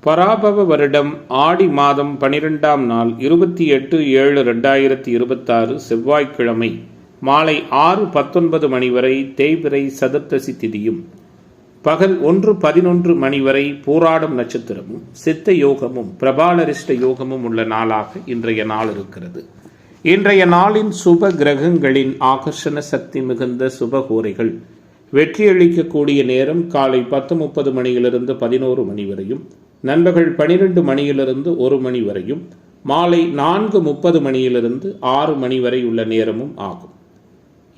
பராபவ வருடம் ஆடி மாதம் 12ஆம் நாள் 28/7/2026 செவ்வாய்க்கிழமை மாலை 6:19 மணி வரை தேய்பிறை சதுர்த்தசி திதியும் பகல் 1:11 மணி வரை பூராடம் நட்சத்திரமும் சித்த யோகமும் பிரபாலரிஷ்ட யோகமும் உள்ள நாளாக இன்றைய நாள் இருக்கிறது. இன்றைய நாளின் சுப கிரகங்களின் ஆகர்ஷண சக்தி மிகுந்த சுபகோரைகள் வெற்றியளிக்கக்கூடிய நேரம் காலை 10:30 மணியிலிருந்து 11 மணி வரையும், நண்பகல் 12 மணியிலிருந்து 1 மணி வரையும், மாலை 4:30 மணியிலிருந்து 6 மணி வரை உள்ள நேரமும் ஆகும்.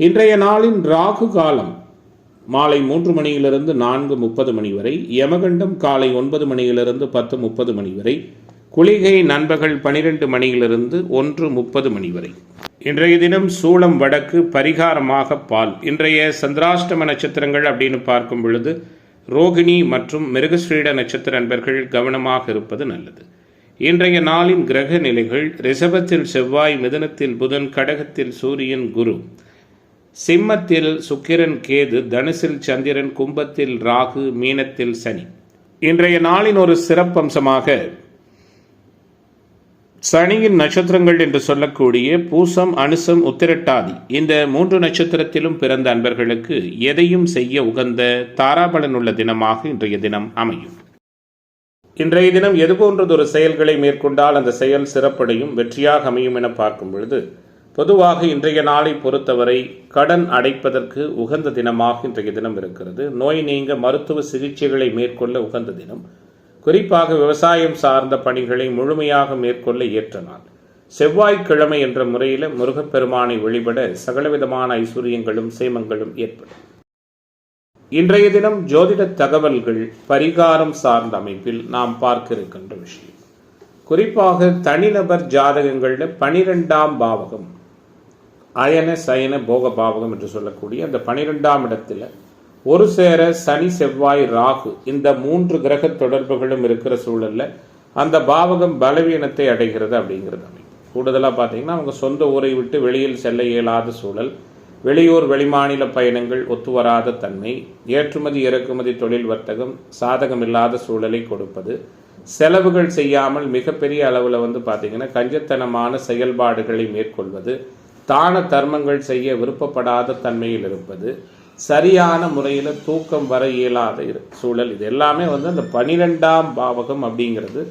இன்றைய நாளின் ராகு காலம் மாலை 3 மணியிலிருந்து 4:30 மணி வரை, யமகண்டம் காலை 9 மணியிலிருந்து 10:30 மணி வரை, குளிகை நண்பகல் 12 மணியிலிருந்து 1:30 மணி வரை. இன்றைய தினம் சூளம் வடக்கு, பரிகாரமாக பால். இன்றைய சந்திராஷ்டம நட்சத்திரங்கள் அப்படின்னு பார்க்கும் பொழுது ரோகிணி மற்றும் மிருகஸ்ரீட நட்சத்திர நண்பர்கள் கவனமாக இருப்பது நல்லது. இன்றைய நாளின் கிரக நிலைகள்: ரிஷபத்தில் செவ்வாய், மிதுனத்தில் புதன், கடகத்தில் சூரியன் குரு, சிம்மத்தில் சுக்கிரன் கேது, தனுசில் சந்திரன், கும்பத்தில் ராகு, மீனத்தில் சனி. இன்றைய நாளின் ஒரு சிறப்பம்சமாக சனியின் நட்சத்திரங்கள் என்று சொல்லக்கூடிய பூசம், அனுசம், உத்திரட்டாதி இந்த 3 நட்சத்திரத்திலும் பிறந்த அன்பர்களுக்கு எதையும் செய்ய உகந்த தாராபலனுள்ள தினமாக இன்றைய தினம் அமையும். இன்றைய தினம் எது போன்றதொரு செயல்களை மேற்கொண்டால் அந்த செயல் சிறப்படையும் வெற்றியாக அமையும் என பார்க்கும் பொழுது, பொதுவாக இன்றைய நாளை பொறுத்தவரை கடன் அடைப்பதற்கு உகந்த தினமாக இன்றைய தினம் இருக்கிறது. நோய் நீங்க மருத்துவ சிகிச்சைகளை மேற்கொள்ள உகந்த தினம். குறிப்பாக விவசாயம் சார்ந்த பணிகளை முழுமையாக மேற்கொள்ள ஏற்ற நாள். செவ்வாய்க்கிழமை என்ற முறையில் முருகப்பெருமானை வழிபட சகலவிதமான ஐஸ்வர்யங்களும் சேமங்களும் ஏற்படும். இன்றைய தினம் ஜோதிட தகவல்கள் பரிகாரம் சார்ந்த அமைப்பில் நாம் பார்க்க இருக்கின்ற விஷயம், குறிப்பாக தனிநபர் ஜாதகங்களில் 12ஆம் பாவகம், அயன சயன போக பாவகம் என்று சொல்லக்கூடிய அந்த 12ஆம் இடத்துல ஒரு சேர சனி, செவ்வாய், ராகு இந்த 3 கிரக தொடர்புகளும் இருக்கிற சூழல்ல அந்த பாவகம் பலவீனத்தை அடைகிறது அப்படிங்கிறது அமைப்பு. கூடுதலாக பார்த்தீங்கன்னா அவங்க சொந்த ஊரை விட்டு வெளியில் செல்ல இயலாத சூழல், வெளியூர் வெளிமாநில பயணங்கள் ஒத்துவராத தன்மை, ஏற்றுமதி இறக்குமதி தொழில் வர்த்தகம் சாதகம் இல்லாத சூழலை கொடுப்பது, செலவுகள் செய்யாமல் மிகப்பெரிய அளவில் பார்த்தீங்கன்னா கஞ்சத்தனமான செயல்பாடுகளை மேற்கொள்வது, தான தர்மங்கள் செய்ய விருப்பப்படாத தன்மையில் இருப்பது, சரியான முறையில் தூக்கம் வர இயலாத சூழல், இது எல்லாமே அந்த 12ஆம் பாவகம் அப்படிங்கிறது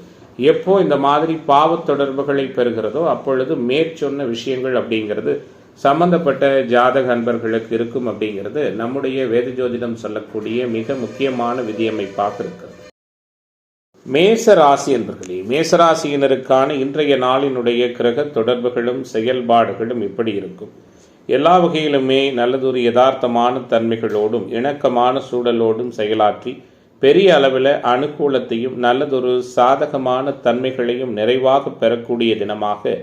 எப்போ இந்த மாதிரி பாவ தொடர்புகளை பெறுகிறதோ அப்பொழுது மேற்சொன்ன விஷயங்கள் அப்படிங்கிறது சம்பந்தப்பட்ட ஜாதக அன்பர்களுக்கு இருக்கும் அப்படிங்கிறது நம்முடைய வேத ஜோதிடம் சொல்லக்கூடிய மிக முக்கியமான விதியமைப்பாக இருக்கிறது. மேச ராசி என்பர்களே, மேசராசியினருக்கான இன்றைய நாளினுடைய கிரக தொடர்புகளும் செயல்பாடுகளும் எப்படி இருக்கும்? எல்லா வகையிலுமே நல்லதொரு யதார்த்தமான தன்மைகளோடும் இணக்கமான சூழலோடும் செயலாற்றி பெரிய அளவில் அனுகூலத்தையும் நல்லதொரு சாதகமான தன்மைகளையும் நிறைவாக பெறக்கூடிய தினமாக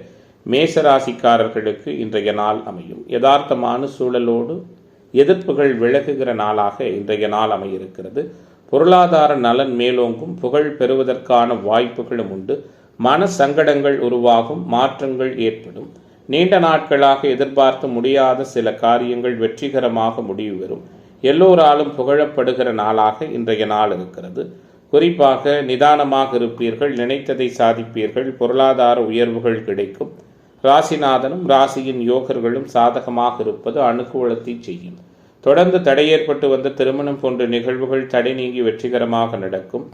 மேசராசிக்காரர்களுக்கு இன்றைய நாள் அமையும். யதார்த்தமான சூழலோடு எதிர்ப்புகள் விலகுகிற நாளாக இன்றைய நாள் அமையிருக்கிறது. பொருளாதார நலன் மேலோங்கும், புகழ் பெறுவதற்கான வாய்ப்புகளும் உண்டு. மன சங்கடங்கள் உருவாகும், மாற்றங்கள் ஏற்படும். நீண்ட நாட்களாக எதிர்பார்க்க முடியாத சில காரியங்கள் வெற்றிகரமாக முடிவு பெறும். எல்லோராலும் புகழப்படுகிற நாளாக இன்றைய நாள் இருக்கிறது. குறிப்பாக நிதானமாக இருப்பீர்கள், நினைத்ததை சாதிப்பீர்கள், பொருளாதார உயர்வுகள் கிடைக்கும். ராசிநாதனும் ராசியின் யோகர்களும் சாதகமாக இருப்பது அனுகூலத்தை செய்யும். தொடர்ந்து தடை ஏற்பட்டு வந்த திருமணம் போன்ற நிகழ்வுகள் தடை நீங்கி வெற்றிகரமாக நடக்கும்.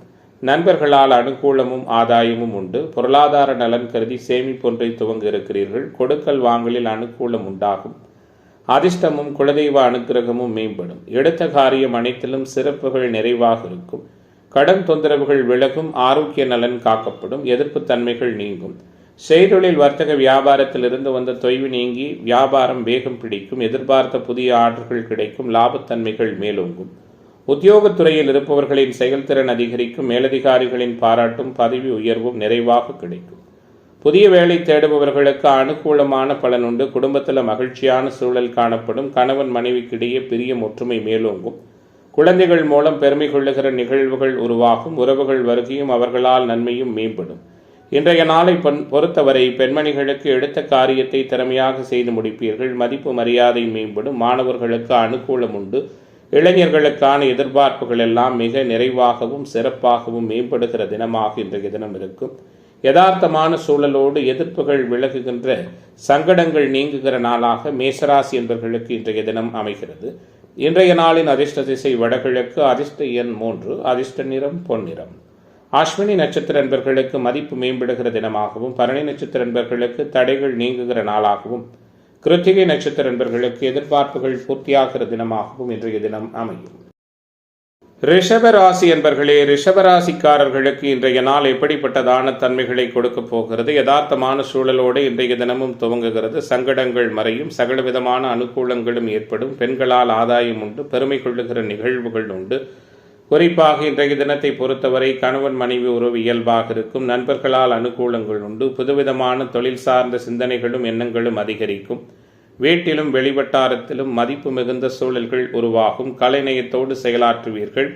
நண்பர்களால் அனுகூலமும் ஆதாயமும் உண்டு. பொருளாதார நலன் கருதி சேமிப்பொன்றை துவங்க இருக்கிறீர்கள். கொடுக்கல் வாங்கலில் அனுகூலம் உண்டாகும். அதிர்ஷ்டமும் குலதெய்வ அனுக்கிரகமும் மேம்படும். எடுத்த காரியம் அனைத்திலும் சிறப்புகள் நிறைவாக இருக்கும். கடன் தொந்தரவுகள் விலகும். ஆரோக்கிய நலன் காக்கப்படும். எதிர்ப்பு தன்மைகள் நீங்கும். செய்தொழில் வர்த்தக வியாபாரத்தில் இருந்து வந்த தொய்வு நீங்கி வியாபாரம் வேகம் பிடிக்கும். எதிர்பார்த்த புதிய ஆர்டர்கள் கிடைக்கும். லாபத்தன்மைகள் மேலோங்கும். உத்தியோகத்துறையில் இருப்பவர்களின் செயல்திறன் அதிகரிக்கும். மேலதிகாரிகளின் பாராட்டும் பதவி உயர்வும் நிறைவாக கிடைக்கும். புதிய வேலை தேடுபவர்களுக்கு அனுகூலமான பலன் உண்டு. குடும்பத்தில் மகிழ்ச்சியான சூழல் காணப்படும். கணவன் மனைவிக்கிடையே பிரியம் ஒற்றுமை மேலோங்கும். குழந்தைகள் மூலம் பெருமை கொள்ளுகிற நிகழ்வுகள் உருவாகும். உறவுகள் வருகையும் அவர்களால் நன்மையும் மேம்படும். இன்றைய நாளை பொறுத்தவரை பெண்மணிகளுக்கு எடுத்த காரியத்தை திறமையாக செய்து முடிப்பீர்கள். மதிப்பு மரியாதை மேம்படும். மாணவர்களுக்கு அனுகூலம் உண்டு. இளைஞர்களுக்கான எதிர்பார்ப்புகள் எல்லாம் மிக நிறைவாகவும் சிறப்பாகவும் மேம்படுகிற தினமாக இன்றைய தினம் இருக்கும். யதார்த்தமான சூழலோடு எதிர்ப்புகள் விலகுகின்ற, சங்கடங்கள் நீங்குகிற நாளாக மேசராசி என்பவர்களுக்கு இன்றைய தினம் அமைகிறது. இன்றைய நாளின் அதிர்ஷ்ட திசை வடகிழக்கு, அதிர்ஷ்ட எண் 3, அதிர்ஷ்ட நிறம் பொன்னிறம். அஸ்வினி நட்சத்திர அன்பர்களுக்கு மதிப்பு மேம்படுகிற தினமாகவும், பரணி நட்சத்திர அன்பர்களுக்கு தடைகள் நீங்குகிற நாளாகவும், கிருத்திகை நட்சத்திர அன்பர்களுக்கு எதிர்பார்ப்புகள் பூர்த்தியாகிற தினமாகவும் இன்றைய தினம் அமையும். ரிஷபராசி என்பர்களே, ரிஷபராசிக்காரர்களுக்கு இன்றைய நாள் எப்படிப்பட்டதான தன்மைகளை கொடுக்க போகிறது? யதார்த்தமான சூழலோடு இன்றைய தினமும் துவங்குகிறது. சங்கடங்கள் மறையும், சகலவிதமான அனுகூலங்களும் ஏற்படும், பெண்களால் ஆதாயம் உண்டு, பெருமை கொள்ளுகிற நிகழ்வுகள் உண்டு. குறிப்பாக இன்றைய தினத்தை பொறுத்தவரை கணவன் மனைவி உறவு இயல்பாக இருக்கும். நண்பர்களால் அனுகூலங்கள் உண்டு. புதுவிதமான தொழில் சார்ந்த சிந்தனைகளும் எண்ணங்களும் அதிகரிக்கும். வீட்டிலும் வெளிவட்டாரத்திலும் மதிப்பு மிகுந்த சூழல்கள் உருவாகும். கலைநயத்தோடு செயலாற்றுவீர்கள்.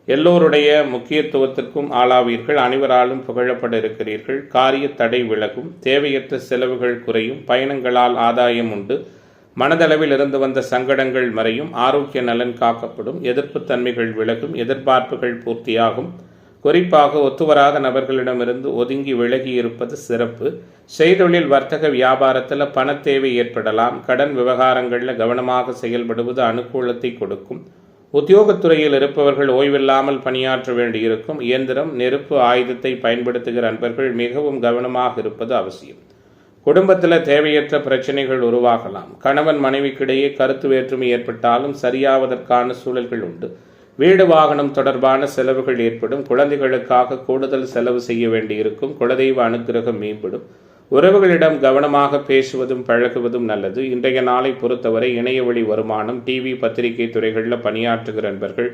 எல்லோருடைய முக்கியத்துவத்திற்கும் ஆளாவீர்கள். அனைவராலும் புகழப்பட இருக்கிறீர்கள். காரிய தடை விலகும். தேவையற்ற செலவுகள் குறையும். பயணங்களால் ஆதாயம் உண்டு. மனதளவில் இருந்து வந்த சங்கடங்கள் மறையும். ஆரோக்கிய நலன் காக்கப்படும். எதிர்ப்பு தன்மைகள் விலகும். எதிர்பார்ப்புகள் பூர்த்தியாகும். குறிப்பாக ஒத்துவராத நபர்களிடமிருந்து ஒதுங்கி விலகி இருப்பது சிறப்பு. செய்தொழில் வர்த்தக வியாபாரத்தில் பண தேவை ஏற்படலாம். கடன் விவகாரங்களில் கவனமாக செயல்படுவது அனுகூலத்தை கொடுக்கும். உத்தியோகத்துறையில் இருப்பவர்கள் ஓய்வில்லாமல் பணியாற்ற வேண்டியிருக்கும். இயந்திரம், நெருப்பு, ஆயுதத்தை பயன்படுத்துகிற அன்பர்கள் மிகவும் கவனமாக இருப்பது அவசியம். குடும்பத்தில் தேவையற்ற பிரச்சனைகள் உருவாகலாம். கணவன் மனைவிக்கிடையே கருத்து வேற்றுமை ஏற்பட்டாலும் சரியாவதற்கான சூழல்கள் உண்டு. வீடு வாகனம் தொடர்பான செலவுகள் ஏற்படும். குழந்தைகளுக்காக கூடுதல் செலவு செய்ய வேண்டியிருக்கும். குலதெய்வ அனுக்கிரகம் மேம்படும். உறவுகளிடம் கவனமாக பேசுவதும் பழகுவதும் நல்லது. இன்றைய நாளை பொறுத்தவரை இணைய வழி வருமானம், டிவி, பத்திரிகை துறைகளில் பணியாற்றுகிற அன்பர்கள்,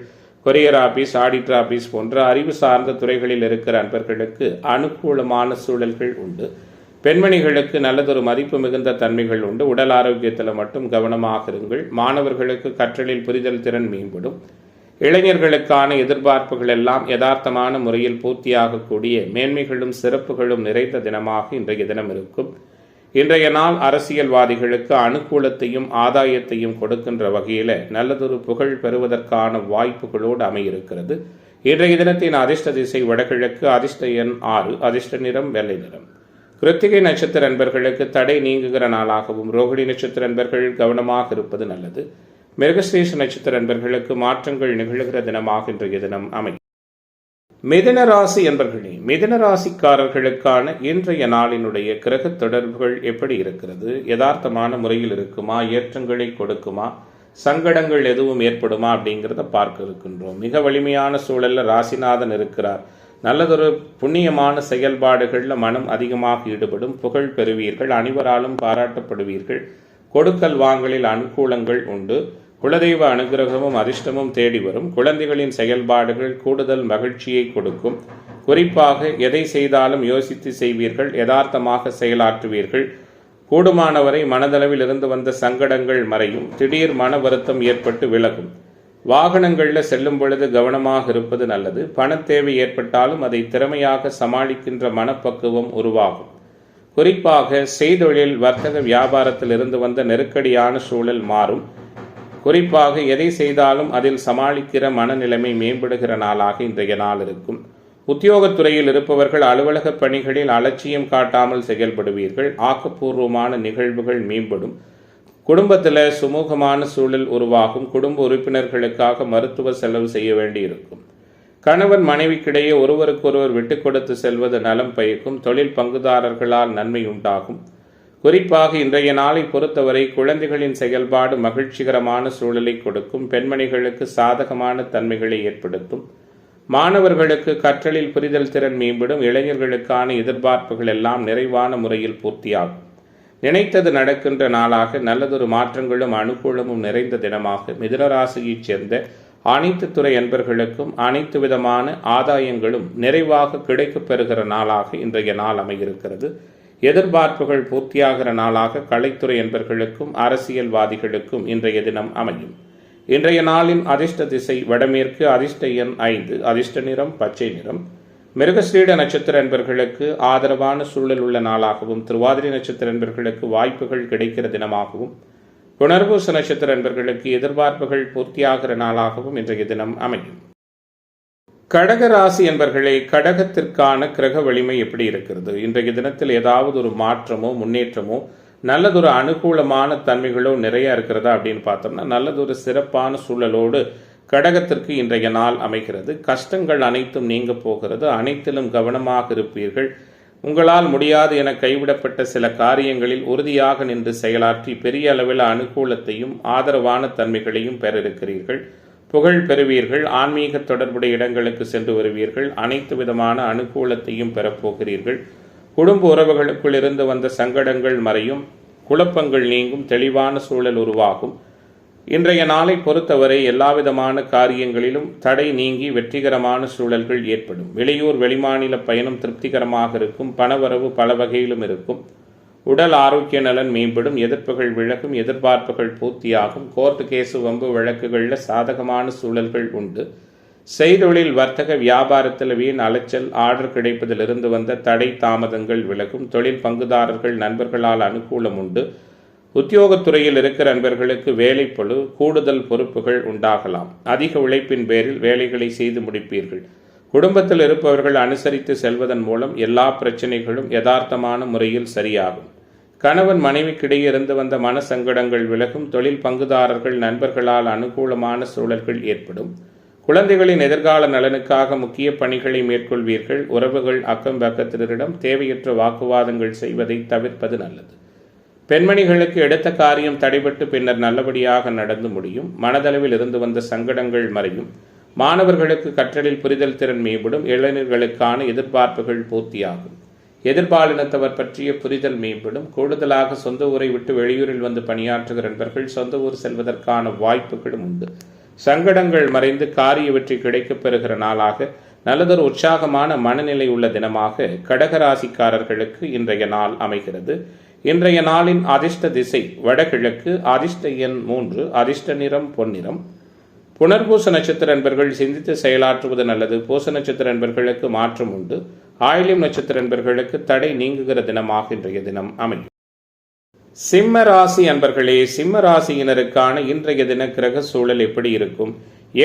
கொரியர் ஆபீஸ், ஆடிட்டர் ஆபீஸ் போன்ற அறிவு சார்ந்த துறைகளில் இருக்கிற அன்பர்களுக்கு அனுகூலமான சூழல்கள் உண்டு. பெண்மணிகளுக்கு நல்லதொரு மதிப்பு மிகுந்த தன்மைகள் உண்டு. உடல் ஆரோக்கியத்தில் மட்டும் கவனமாக இருங்கள். மாணவர்களுக்கு கற்றலில் புரிதல் திறன் மேம்படும். இளைஞர்களுக்கான எதிர்பார்ப்புகள் எல்லாம் யதார்த்தமான முறையில் பூர்த்தியாகக்கூடிய மேன்மைகளும் சிறப்புகளும் நிறைந்த தினமாக இன்றைய தினம் இருக்கும். இன்றைய நாள் அரசியல்வாதிகளுக்கு அனுகூலத்தையும் ஆதாயத்தையும் கொடுக்கின்ற வகையில் நல்லதொரு புகழ் பெறுவதற்கான வாய்ப்புகளோடு அமையிருக்கிறது. இன்றைய தினத்தின் அதிர்ஷ்ட திசை வடகிழக்கு, அதிர்ஷ்ட எண் 6, அதிர்ஷ்ட நிறம் வெள்ளை நிறம். கிருத்திகை நட்சத்திர அன்பர்களுக்கு தடை நீங்குகிற நாளாகவும், ரோகிணி நட்சத்திர அன்பர்கள் கவனமாக இருப்பது நல்லது. மிருகஸ்ரீஷ நட்சத்திர அன்பர்களுக்கு மாற்றங்கள் நிகழ்கிற தினமாக இன்றைய தினம் அமையும். மிதுன ராசி என்பர்களே, மிதுன ராசிக்காரர்களுக்கான இன்றைய நாளினுடைய கிரக தொடர்புகள் எப்படி இருக்கிறது? யதார்த்தமான முறையில் இருக்குமா? ஏற்றங்களை கொடுக்குமா? சங்கடங்கள் எதுவும் ஏற்படுமா? அப்படிங்கிறத பார்க்க இருக்கின்றோம். மிக வலிமையான சூழல்ல ராசிநாதன் இருக்கிறார். நல்லதொரு புண்ணியமான செயல்பாடுகளில் மனம் அதிகமாக ஈடுபடும். புகழ் பெறுவீர்கள். அனைவராலும் பாராட்டப்படுவீர்கள். கொடுக்கல் வாங்கலில் அனுகூலங்கள் உண்டு. குலதெய்வ அனுகிரகமும் அதிர்ஷ்டமும் தேடி வரும். குழந்தைகளின் செயல்பாடுகள் கூடுதல் மகிழ்ச்சியை கொடுக்கும். குறிப்பாக எதை செய்தாலும் யோசித்து செய்வீர்கள். யதார்த்தமாக செயலாற்றுவீர்கள். கூடுமானவரை மனதளவில் இருந்து வந்த சங்கடங்கள் மறையும். திடீர் மன வருத்தம் ஏற்பட்டு விலகும். வாகனங்களில் செல்லும் பொழுது கவனமாக இருப்பது நல்லது. பண தேவை ஏற்பட்டாலும் அதை திறமையாக சமாளிக்கின்ற மனப்பக்குவம் உருவாகும். குறிப்பாக செய்தொழில் வர்த்தக வியாபாரத்தில் இருந்து வந்த நெருக்கடியான சூழல் மாறும். குறிப்பாக எதை செய்தாலும் அதில் சமாளிக்கிற மனநிலைமை மேம்படுகிற நாளாக இன்றைய நாள் இருக்கும். உத்தியோகத்துறையில் இருப்பவர்கள் அலுவலக பணிகளில் அலட்சியம் காட்டாமல் செயல்படுவீர்கள். ஆக்கப்பூர்வமான நிகழ்வுகள் மேம்படும். குடும்பத்தில் சுமூகமான சூழல் உருவாகும். குடும்ப உறுப்பினர்களுக்காக மருத்துவ செலவு செய்ய வேண்டியிருக்கும். கணவன் மனைவிக்கிடையே ஒருவருக்கொருவர் விட்டு கொடுத்து செல்வது நலம் பயக்கும். தொழில் பங்குதாரர்களால் நன்மை உண்டாகும். குறிப்பாக இன்றைய நாளை பொறுத்தவரை குழந்தைகளின் செயல்பாடு மகிழ்ச்சிகரமான சூழலை கொடுக்கும். பெண்மணிகளுக்கு சாதகமான தன்மைகளை ஏற்படுத்தும். மாணவர்களுக்கு கற்றலில் புரிதல் திறன் மேம்படும். இளைஞர்களுக்கான எதிர்பார்ப்புகள் எல்லாம் நிறைவான முறையில் பூர்த்தியாகும். நினைத்தது நடக்கின்ற நாளாக நல்லதொரு மாற்றங்களும் அனுகூலமும் நிறைந்த தினமாக மிதுனராசியைச் சேர்ந்த அனைத்து துறை அன்பர்களுக்கும் அனைத்து விதமான ஆதாயங்களும் நிறைவாக கிடைக்கப் பெறுகிற நாளாக இன்றைய நாள் அமைகிறது. எதிர்பார்ப்புகள் பூர்த்தியாகிற நாளாக கலைத்துறை அன்பர்களுக்கும் அரசியல்வாதிகளுக்கும் இன்றைய தினம் அமையும். இன்றைய நாளின் அதிர்ஷ்ட திசை வடமேற்கு, அதிர்ஷ்ட எண் 5, அதிர்ஷ்ட நிறம் பச்சை நிறம். மிருகஸ்ரீட நட்சத்திர அன்பர்களுக்கு ஆதரவான சூழல் உள்ள நாளாகவும், திருவாதிரை நட்சத்திர அன்பர்களுக்கு வாய்ப்புகள் கிடைக்கிற தினமாகவும், புனர்பூச நட்சத்திர அன்பர்களுக்கு எதிர்பார்ப்புகள் பூர்த்தியாகிற நாளாகவும் இன்றைய தினம் அமையும். கடக ராசி என்பர்களே, கடகத்திற்கான கிரக வலிமை எப்படி இருக்கிறது? இன்றைய தினத்தில் ஏதாவது ஒரு மாற்றமோ முன்னேற்றமோ நல்லதொரு அனுகூலமான தன்மைகளோ நிறைய இருக்கிறதா அப்படின்னு பார்த்தோம்னா, நல்லதொரு சிறப்பான சூழலோடு கடகத்திற்கு இன்றைய நாள் அமைகிறது. கஷ்டங்கள் அனைத்தும் நீங்க போகிறது. அனைத்திலும் கவனமாக இருப்பீர்கள். உங்களால் முடியாது என கைவிடப்பட்ட சில காரியங்களில் உறுதியாக நின்று செயலாற்றி பெரிய அளவில் அனுகூலத்தையும் ஆதரவான தன்மைகளையும் பெற இருக்கிறீர்கள். புகழ் பெறுவீர்கள். ஆன்மீக தொடர்புடைய இடங்களுக்கு சென்று வருவீர்கள். அனைத்து விதமான அனுகூலத்தையும் பெறப்போகிறீர்கள். குடும்ப உறவுகளுக்குள் இருந்து வந்த சங்கடங்கள் மறையும். குழப்பங்கள் நீங்கும். தெளிவான சூழல் உருவாகும். இன்றைய நாளை பொறுத்தவரை எல்லாவிதமான காரியங்களிலும் தடை நீங்கி வெற்றிகரமான சூழல்கள் ஏற்படும். வெளியூர் வெளிமாநில பயணம் திருப்திகரமாக இருக்கும். பணவரவு பல வகையிலும் இருக்கும். உடல் ஆரோக்கிய நலன் மேம்படும். எதிர்ப்புகள் விலகும். எதிர்பார்ப்புகள் பூர்த்தியாகும். கோர்ட்டு கேசு வம்பு வழக்குகளில் சாதகமான சூழல்கள் உண்டு. செய்தொழில் வர்த்தக வியாபாரத்தில் வீண் அலைச்சல், ஆர்டர் கிடைப்பதிலிருந்து வந்த தடை தாமதங்கள் விலகும். தொழில் பங்குதாரர்கள் நண்பர்களால் அனுகூலம் உண்டு. உத்தியோகத்துறையில் இருக்கிற நண்பர்களுக்கு வேலைப்பளு, கூடுதல் பொறுப்புகள் உண்டாகலாம். அதிக உழைப்பின் பேரில் வேலைகளை செய்து முடிப்பீர்கள். குடும்பத்தில் இருப்பவர்கள் அனுசரித்து செல்வதன் மூலம் எல்லா பிரச்சனைகளும் யதார்த்தமான முறையில் சரியாகும். கணவன் மனைவிக்கிடையே இருந்து வந்த மன சங்கடங்கள் விலகும். தொழில் பங்குதாரர்கள் நண்பர்களால் அனுகூலமான சூழல்கள் ஏற்படும். குழந்தைகளின் எதிர்கால நலனுக்காக முக்கிய பணிகளை மேற்கொள்வீர்கள். உறவுகள் அக்கம் பக்கத்தினரிடம் தேவையற்ற வாக்குவாதங்கள் செய்வதை தவிர்ப்பது நல்லது. பெண்மணிகளுக்கு எடுத்த காரியம் தடைபட்டு பின்னர் நல்லபடியாக நடந்து முடியும். மனதளவில் இருந்து வந்த சங்கடங்கள் மறையும். மாணவர்களுக்கு கற்றலில் புரிதல் திறன் மேம்படும். இளைஞர்களுக்கான எதிர்பார்ப்புகள் பூர்த்தியாகும். எதிர்பாலினத்தவர் பற்றிய புரிதல் மேம்படும். கூடுதலாக சொந்த ஊரை விட்டு வெளியூரில் வந்து பணியாற்றுகிற நண்பர்கள் சொந்த ஊர் செல்வதற்கான வாய்ப்புகளும் உண்டு. சங்கடங்கள் மறைந்து காரிய வெற்றி கிடைக்கப் பெறுகிற நாளாக நல்லதொரு உற்சாகமான மனநிலை உள்ள தினமாக கடகராசிக்காரர்களுக்கு இன்றைய நாள் அமைகிறது. இன்றைய நாளின் அதிர்ஷ்ட திசை வடகிழக்கு. அதிர்ஷ்ட எண் 3. அதிர்ஷ்ட நிறம் பொன்னிறம். புனர்பூச நட்சத்திர அன்பர்கள் சிந்தித்து செயலாற்றுவது நல்லது. பூச நட்சத்திர அன்பர்களுக்கு மாற்றம் உண்டு. ஆயில்யம் நட்சத்திர அன்பர்களுக்கு தடை நீங்குகிற தினமாக இன்றைய தினம் அமையும். சிம்ம ராசி அன்பர்களே, சிம்ம ராசியினருக்கான இன்றைய தின கிரக சூழல் எப்படி இருக்கும்?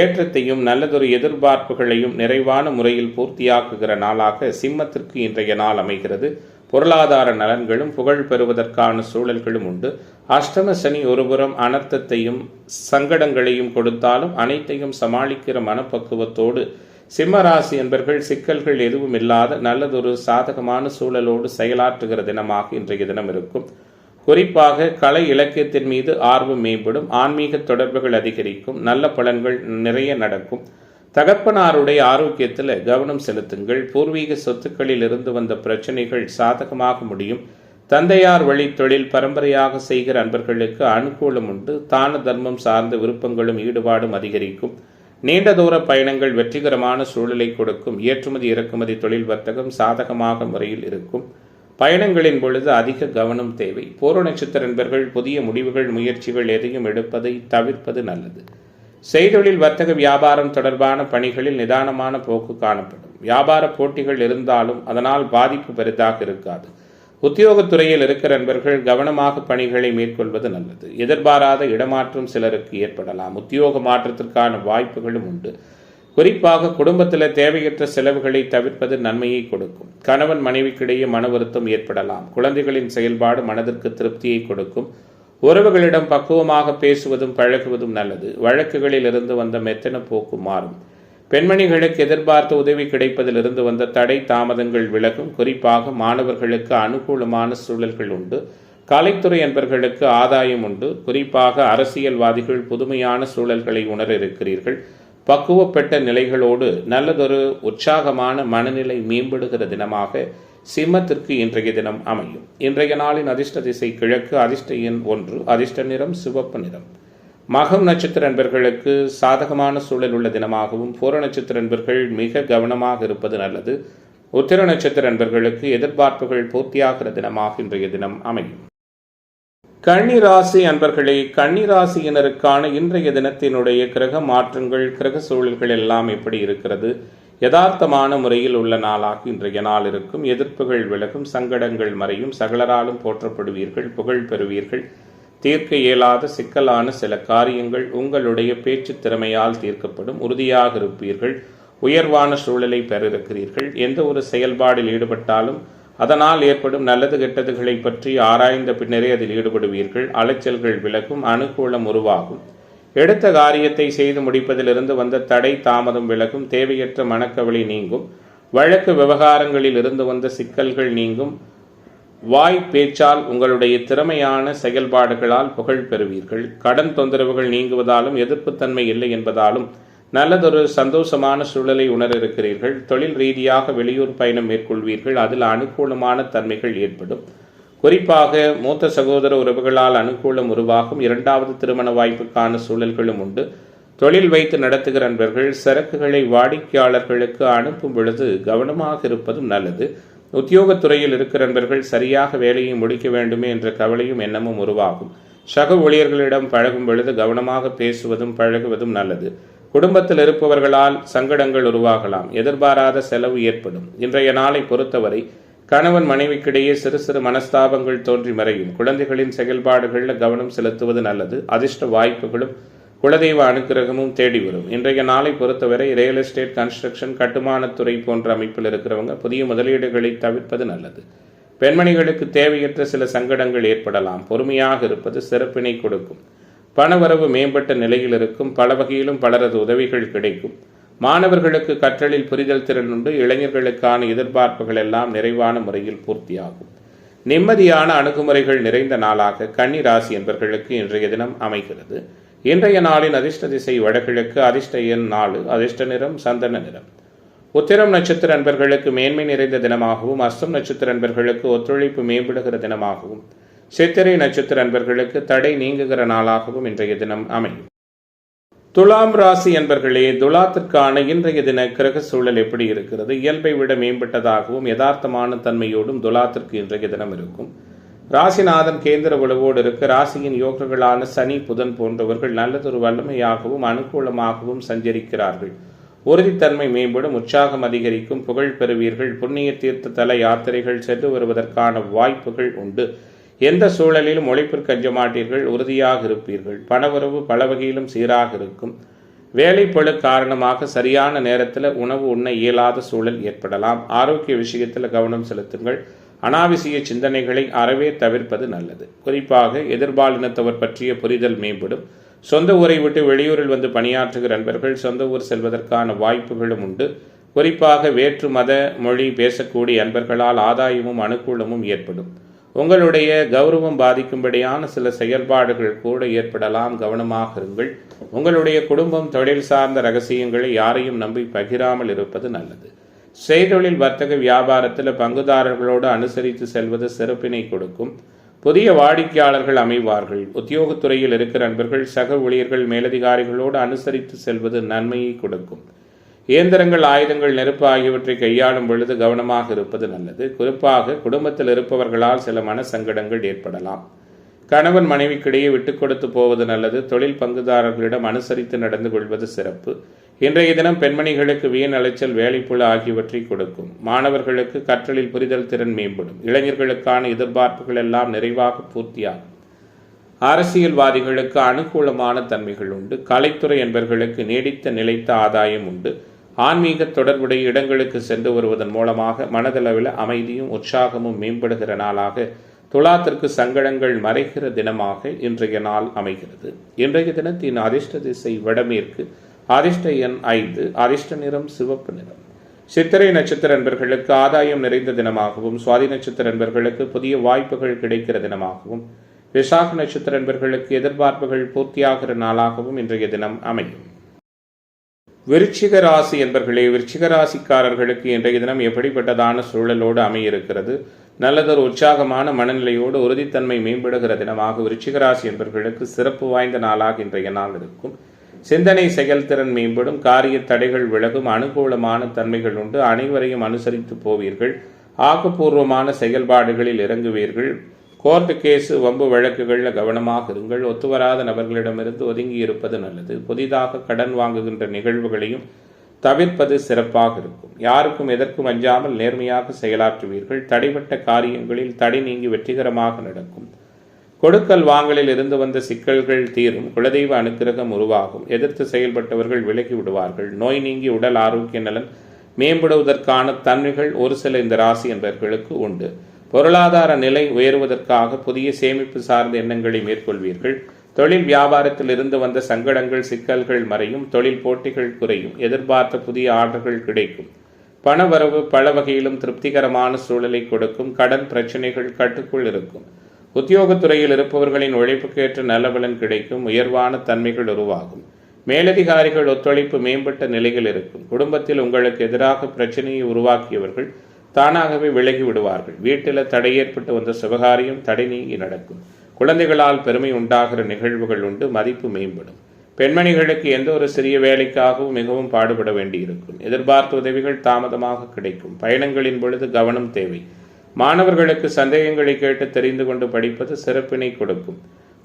ஏற்றத்தையும் நல்லதொரு எதிர்பார்ப்புகளையும் நிறைவான முறையில் பூர்த்தியாக்குகிற நாளாக சிம்மத்திற்கு இன்றைய நாள் அமைகிறது. பொருளாதார நலன்களும் புகழ் பெறுவதற்கான சூழல்களும் உண்டு. அஷ்டம சனி ஒருபுறம் அனர்த்தத்தையும் சங்கடங்களையும் கொடுத்தாலும் அனைத்தையும் சமாளிக்கிற மனப்பக்குவத்தோடு சிம்மராசி என்பர்கள் சிக்கல்கள் எதுவும் இல்லாத நல்லதொரு சாதகமான சூழலோடு செயலாற்றுகிற தினமாக இன்றைய தினம் இருக்கும். குறிப்பாக கலை இலக்கியத்தின் மீது ஆர்வம் மேம்படும். ஆன்மீக தொடர்புகள் அதிகரிக்கும். நல்ல பலன்கள் நிறைய நடக்கும். தகப்பனாருடைய ஆரோக்கியத்தில் கவனம் செலுத்துங்கள். பூர்வீக சொத்துக்களில் இருந்து வந்த பிரச்சனைகள் சாதகமாக முடியும். தந்தையார் வழி தொழில் பரம்பரையாக செய்கிற அன்பர்களுக்கு அனுகூலம் உண்டு. தான தர்மம் சார்ந்த விருப்பங்களும் ஈடுபாடும் அதிகரிக்கும். நீண்ட தூர பயணங்கள் வெற்றிகரமான சூழலை கொடுக்கும். ஏற்றுமதி இறக்குமதி தொழில் வர்த்தகம் சாதகமாக முறையில் இருக்கும். பயணங்களின் பொழுது அதிக கவனம் தேவை. பூர்வ நட்சத்திர நண்பர்கள் புதிய முடிவுகள் முயற்சிகள் எதையும் எடுப்பதை தவிர்ப்பது நல்லது. செய்தொழில் வர்த்தக வியாபாரம் தொடர்பான பணிகளில் நிதானமான போக்கு காணப்படும். வியாபார போட்டிகள் இருந்தாலும் அதனால் பாதிப்பு பெரிதாக இருக்காது. உத்தியோகத்துறையில் இருக்கிற நண்பர்கள் கவனமாக பணிகளை மேற்கொள்வது நல்லது. எதிர்பாராத இடமாற்றம் சிலருக்கு ஏற்படலாம். உத்தியோக மாற்றத்திற்கான வாய்ப்புகளும் உண்டு. குறிப்பாக குடும்பத்தில் தேவையற்ற செலவுகளை தவிர்ப்பது நன்மையை கொடுக்கும். கணவன் மனைவிக்கிடையே மன வருத்தம் ஏற்படலாம். குழந்தைகளின் செயல்பாடு மனதிற்கு திருப்தியை கொடுக்கும். உறவுகளிடம் பக்குவமாக பேசுவதும் பழகுவதும் நல்லது. வழக்குகளில் இருந்து வந்த மெத்தன போக்கு மாறும். பெண்மணிகளுக்கு எதிர்பார்த்த உதவி கிடைப்பதிலிருந்து வந்த தடை தாமதங்கள் விலகும். குறிப்பாக மாணவர்களுக்கு அனுகூலமான சூழல்கள் உண்டு. கலைத்துறை அன்பர்களுக்கு ஆதாயம் உண்டு. குறிப்பாக அரசியல்வாதிகள் புதுமையான சூழல்களை உணர இருக்கிறீர்கள். பக்குவப்பட்ட நிலைகளோடு நல்லதொரு உற்சாகமான மனநிலை மேம்படுகிற தினமாக சிம்மத்திற்கு இன்றைய தினம் அமையும். இன்றைய நாளின் அதிர்ஷ்ட திசை கிழக்கு. அதிர்ஷ்ட எண் 1. அதிர்ஷ்ட நிறம் சிவப்பு நிறம். மகம் நட்சத்திர அன்பர்களுக்கு சாதகமான சூழல் உள்ள தினமாகவும் பூர நட்சத்திர அன்பர்கள் மிக கவனமாக இருப்பது நல்லது. உத்திர நட்சத்திர அன்பர்களுக்கு எதிர்பார்ப்புகள் பூர்த்தியாகிற தினமாக இன்றைய தினம் அமையும். கன்னிராசி அன்பர்களே, கன்னிராசியினருக்கான இன்றைய தினத்தினுடைய கிரக மாற்றங்கள் கிரக சூழல்கள் எல்லாம் எப்படி இருக்கிறது? யதார்த்தமான முறையில் உள்ள நாளாக இன்றைய நாள் இருக்கும். எதிர்ப்புகள் விலகும். சங்கடங்கள் மறையும். சகலராலும் போற்றப்படுவீர்கள். புகழ் பெறுவீர்கள். தீர்க்க இயலாத சிக்கலான சில காரியங்கள் உங்களுடைய பேச்சு திறமையால் தீர்க்கப்படும். உறுதியாக இருப்பீர்கள். உயர்வான சூழலை பெற இருக்கிறீர்கள். எந்த ஒரு செயல்பாடில் ஈடுபட்டாலும் அதனால் ஏற்படும் நல்லது கெட்டதுகளை பற்றி ஆராய்ந்த பின்னரே அதில் ஈடுபடுவீர்கள். அலைச்சல்கள் விலகும். அனுகூலம் உருவாகும். எடுத்த காரியத்தை செய்து முடிப்பதிலிருந்து வந்த தடை தாமதம் விலகும். தேவையற்ற மனக்கவலை நீங்கும். வழக்கு விவகாரங்களில் இருந்து வந்த சிக்கல்கள் நீங்கும். வாய் பேச்சால் உங்களுடைய திறமையான செயல்பாடுகளால் புகழ் பெறுவீர்கள். கடன் தொந்தரவுகள் நீங்குவதாலும் எதிர்ப்புத்தன்மை இல்லை என்பதாலும் நல்லதொரு சந்தோஷமான சூழலை உணர இருக்கிறீர்கள். தொழில் ரீதியாக வெளியூர் பயணம் மேற்கொள்வீர்கள். அதில் அனுகூலமான தன்மைகள் ஏற்படும். குறிப்பாக மூத்த சகோதர உறவுகளால் அனுகூலம் உருவாகும். இரண்டாவது திருமண வாய்ப்புக்கான சூழல்களும் உண்டு. தொழில் வைத்து நடத்துகிற நண்பர்கள் சரக்குகளை வாடிக்கையாளர்களுக்கு அனுப்பும் பொழுது கவனமாக இருப்பதும் நல்லது. உத்தியோகத்துறையில் இருக்கிற நண்பர்கள் சரியாக வேலையை முடிக்க வேண்டுமே என்ற கவலையும் எண்ணமும் உருவாகும். சக ஊழியர்களிடம் பழகும் பொழுது கவனமாக பேசுவதும் பழகுவதும் நல்லது. குடும்பத்தில் இருப்பவர்களால் சங்கடங்கள் உருவாகலாம். எதிர்பாராத செலவு ஏற்படும். இன்றைய நாளை பொறுத்தவரை கணவன் மனைவிக்கிடையே சிறு சிறு மனஸ்தாபங்கள் தோன்றி மறையும். குழந்தைகளின் செயல்பாடுகளில் கவனம் செலுத்துவது நல்லது. அதிர்ஷ்ட வாய்ப்புகளும் குலதெய்வ அனுக்கிரகமும் தேடி வரும். இன்றைய நாளை பொறுத்தவரை ரியல் எஸ்டேட், கன்ஸ்ட்ரக்ஷன், கட்டுமானத்துறை போன்ற அமைப்பில் இருக்கிறவங்க புதிய முதலீடுகளை தவிர்ப்பது நல்லது. பெண்மணிகளுக்கு தேவையற்ற சில சங்கடங்கள் ஏற்படலாம். பொறுமையாக இருப்பது சிறப்பினை கொடுக்கும். பணவரவு மேம்பட்ட நிலையில் இருக்கும். பல வகையிலும் பலரது உதவிகள் கிடைக்கும். மாணவர்களுக்கு கற்றலில் புரிதல் திறன் உண்டு. இளைஞர்களுக்கான எதிர்பார்ப்புகள் எல்லாம் நிறைவான முறையில் பூர்த்தியாகும். நிம்மதியான அணுகுமுறைகள் நிறைந்த நாளாக கன்னி ராசி என்பவர்களுக்கு இன்றைய தினம் அமைகிறது. இன்றைய நாளின் அதிர்ஷ்ட திசை வடகிழக்கு. அதிர்ஷ்ட எண் 4. அதிர்ஷ்ட நிறம் சந்தன நிறம். உத்திரம் நட்சத்திர அன்பர்களுக்கு மேன்மை நிறைந்த தினமாகவும், அஸ்தம் நட்சத்திர அன்பர்களுக்கு ஒத்துழைப்பு மேம்படுகிற தினமாகவும், சித்திரை நட்சத்திர அன்பர்களுக்கு தடை நீங்குகிற நாளாகவும் இன்றைய தினம் அமையும். துலாம் ராசி அன்பர்களே, துலாத்திற்கான இன்றைய தின கிரக சூழல் எப்படி இருக்கிறது? இயல்பை விட மேம்பட்டதாகவும் யதார்த்தமான தன்மையோடும் துலாத்திற்கு இன்றைய தினம் இருக்கும். ராசிநாதன் கேந்திர உளவோடு இருக்க ராசியின் யோகர்களான சனி, புதன் போன்றவர்கள் நல்லதொரு வல்லமையாகவும் அனுகூலமாகவும் சஞ்சரிக்கிறார்கள். உறுதித்தன்மை மேம்படும். உற்சாகம் அதிகரிக்கும். புகழ் பெறுவீர்கள். புண்ணிய தீர்த்த தல யாத்திரைகள் சென்று வருவதற்கான வாய்ப்புகள் உண்டு. எந்த சூழலிலும் உழைப்பிற்கு அஞ்ச மாட்டீர்கள். உறுதியாக இருப்பீர்கள். பணவரவு பல வகையிலும் சீராக இருக்கும். வேலைப்பளு காரணமாக சரியான நேரத்தில் உணவு உண்ண இயலாத சூழல் ஏற்படலாம். ஆரோக்கிய விஷயத்தில் கவனம் செலுத்துங்கள். அனாவசிய சிந்தனைகளை அறவே தவிர்ப்பது நல்லது. குறிப்பாக எதிர்பாலினத்தவர் பற்றிய புரிதல் மேம்படும். சொந்த ஊரை விட்டு வெளியூரில் வந்து பணியாற்றுகிற நண்பர்கள் சொந்த ஊர் செல்வதற்கான வாய்ப்புகளும் உண்டு. குறிப்பாக வேற்று மத மொழி பேசக்கூடிய அன்பர்களால் ஆதாயமும் அனுகூலமும் ஏற்படும். உங்களுடைய கௌரவம் பாதிக்கும்படியான சில செயல்பாடுகள் கூட ஏற்படலாம். கவனமாக இருங்கள். உங்களுடைய குடும்பம், தொழில் சார்ந்த ரகசியங்களை யாரையும் நம்பி பகிராமல் இருப்பது நல்லது. செய்தொழில், வர்த்தக, வியாபாரத்தில் பங்குதாரர்களோடு அனுசரித்து செல்வது சிறப்பினை கொடுக்கும். புதிய வாடிக்கையாளர்கள் அமைவார்கள். உத்தியோகத்துறையில் இருக்கிற நண்பர்கள் சக ஊழியர்கள், மேலதிகாரிகளோடு அனுசரித்து செல்வது நன்மையை கொடுக்கும். இயந்திரங்கள், ஆயுதங்கள், நெருப்பு ஆகியவற்றை கையாளும் பொழுது கவனமாக இருப்பது நல்லது. குறிப்பாக குடும்பத்தில் இருப்பவர்களால் சில மன சங்கடங்கள் ஏற்படலாம். கணவன் மனைவிக்கிடையே விட்டு கொடுத்து போவது நல்லது. தொழில் பங்குதாரர்களிடம் அனுசரித்து நடந்து கொள்வது சிறப்பு. இன்றைய தினம் பெண்மணிகளுக்கு வீண் அலைச்சல், வேலைப்புழு ஆகியவற்றை கொடுக்கும். மாணவர்களுக்கு கற்றலில் புரிதல் திறன் மேம்படும். இளைஞர்களுக்கான எதிர்பார்ப்புகள் எல்லாம் நிறைவாக பூர்த்தியாகும். அரசியல்வாதிகளுக்கு அனுகூலமான தன்மைகள் உண்டு. கலைத்துறை என்பவர்களுக்கு நீடித்த நிலைத்த ஆதாயம் உண்டு. ஆன்மீக தொடர்புடைய இடங்களுக்கு சென்று வருவதன் மூலமாக மனதளவில் அமைதியும் உற்சாகமும் மேம்படுகிற நாளாக துலாத்திற்கு சங்கடங்கள் மறைகிற தினமாக இன்றைய நாள் அமைகிறது. இன்றைய தினத்தின் அதிர்ஷ்ட திசை வடமேற்கு. அதிர்ஷ்ட எண் 5. அதிர்ஷ்ட நிறம் சிவப்பு நிறம். சித்திரை நட்சத்திர அன்பர்களுக்கு ஆதாயம் நிறைந்த தினமாகவும், சுவாதி நட்சத்திர அன்பர்களுக்கு புதிய வாய்ப்புகள் கிடைக்கிற தினமாகவும், விசாக நட்சத்திர அன்பர்களுக்கு எதிர்பார்ப்புகள் பூர்த்தியாகிற நாளாகவும் இன்றைய தினம் அமையும். விருச்சிக ராசி என்பர்களே, விருச்சிக ராசிக்காரர்களுக்கு இன்றைய தினம் எப்படிப்பட்டதான சூழலோடு அமையிருக்கிறது? நல்லதொரு உற்சாகமான மனநிலையோடு உறுதித்தன்மை மேம்படுகிற தினமாக விருச்சிக ராசி என்பவர்களுக்கு சிறப்பு வாய்ந்த நாளாக இன்றைய நாள் இருக்கும். சிந்தனை செயல்திறன் மேம்படும். காரிய தடைகள் விலகும். அனுகூலமான தன்மைகள் உண்டு. அனைவரையும் அனுசரித்து போவீர்கள். ஆக்கப்பூர்வமான செயல்பாடுகளில் இறங்குவீர்கள். கோர்ட்டு கேஸு, வம்பு வழக்குகளில் கவனமாக இருங்கள். ஒத்துவராத நபர்களிடமிருந்து ஒதுங்கி இருப்பது நல்லது. புதிதாக கடன் வாங்குகின்ற நிகழ்வுகளையும் தவிர்ப்பது சிறப்பாக இருக்கும். யாருக்கும் எதற்கும் அஞ்சாமல் நேர்மையாக செயலாற்றுவீர்கள். தடைப்பட்ட காரியங்களில் தடை நீங்கி வெற்றிகரமாக நடக்கும். கொடுக்கல் வாங்கலில் இருந்து வந்த சிக்கல்கள் தீரும். குலதெய்வ அனுக்கிரகம் உருவாகும். எதிர்த்து செயல்பட்டவர்கள் விலகி விடுவார்கள். நோய் நீங்கி உடல் ஆரோக்கிய நலன் மேம்படுவதற்கான தன்மைகள் ஒரு சில இந்த ராசி என்பவர்களுக்கு உண்டு. பொருளாதார நிலை உயர்வதற்காக புதிய சேமிப்பு சார்ந்த எண்ணங்களை மேற்கொள்வீர்கள். தொழில் வியாபாரத்தில் இருந்து வந்த சங்கடங்கள் சிக்கல்கள் மறையும். தொழில் போட்டிகள் குறையும். எதிர்பார்த்த புதிய ஆர்டர்கள் கிடைக்கும். பணவரவு பல வகையிலும் திருப்திகரமான சூழலை கொடுக்கும். கடன் பிரச்சனைகள் கட்டுக்குள் இருக்கும். உத்தியோகத்துறையில் இருப்பவர்களின் உழைப்புக்கேற்ற நல்ல பலன் கிடைக்கும். உயர்வான தன்மைகள் உருவாகும். மேலதிகாரிகள் ஒத்துழைப்பு மேம்பட்ட நிலையில் இருக்கும். குடும்பத்தில் உங்களுக்கு எதிராக பிரச்சனையை உருவாக்கியவர்கள் தானாகவே விலகி விடுவார்கள். வீட்டில் தடை ஏற்பட்டு வந்த சுபகாரியம் தடை நீங்கி நடக்கும். குழந்தைகளால் பெருமை உண்டாகிற நிகழ்வுகள் உண்டு. மதிப்பு மேம்படும். பெண்மணிகளுக்கு எந்த ஒரு சிறிய வேலைக்காகவும் மிகவும் பாடுபட வேண்டியிருக்கும். எதிர்பார்த்த உதவிகள் தாமதமாக கிடைக்கும். பயணங்களின் பொழுது கவனம் தேவை. மாணவர்களுக்கு சந்தேகங்களை கேட்டு தெரிந்து கொண்டு படிப்பது சிறப்பினை கொடுக்கும்.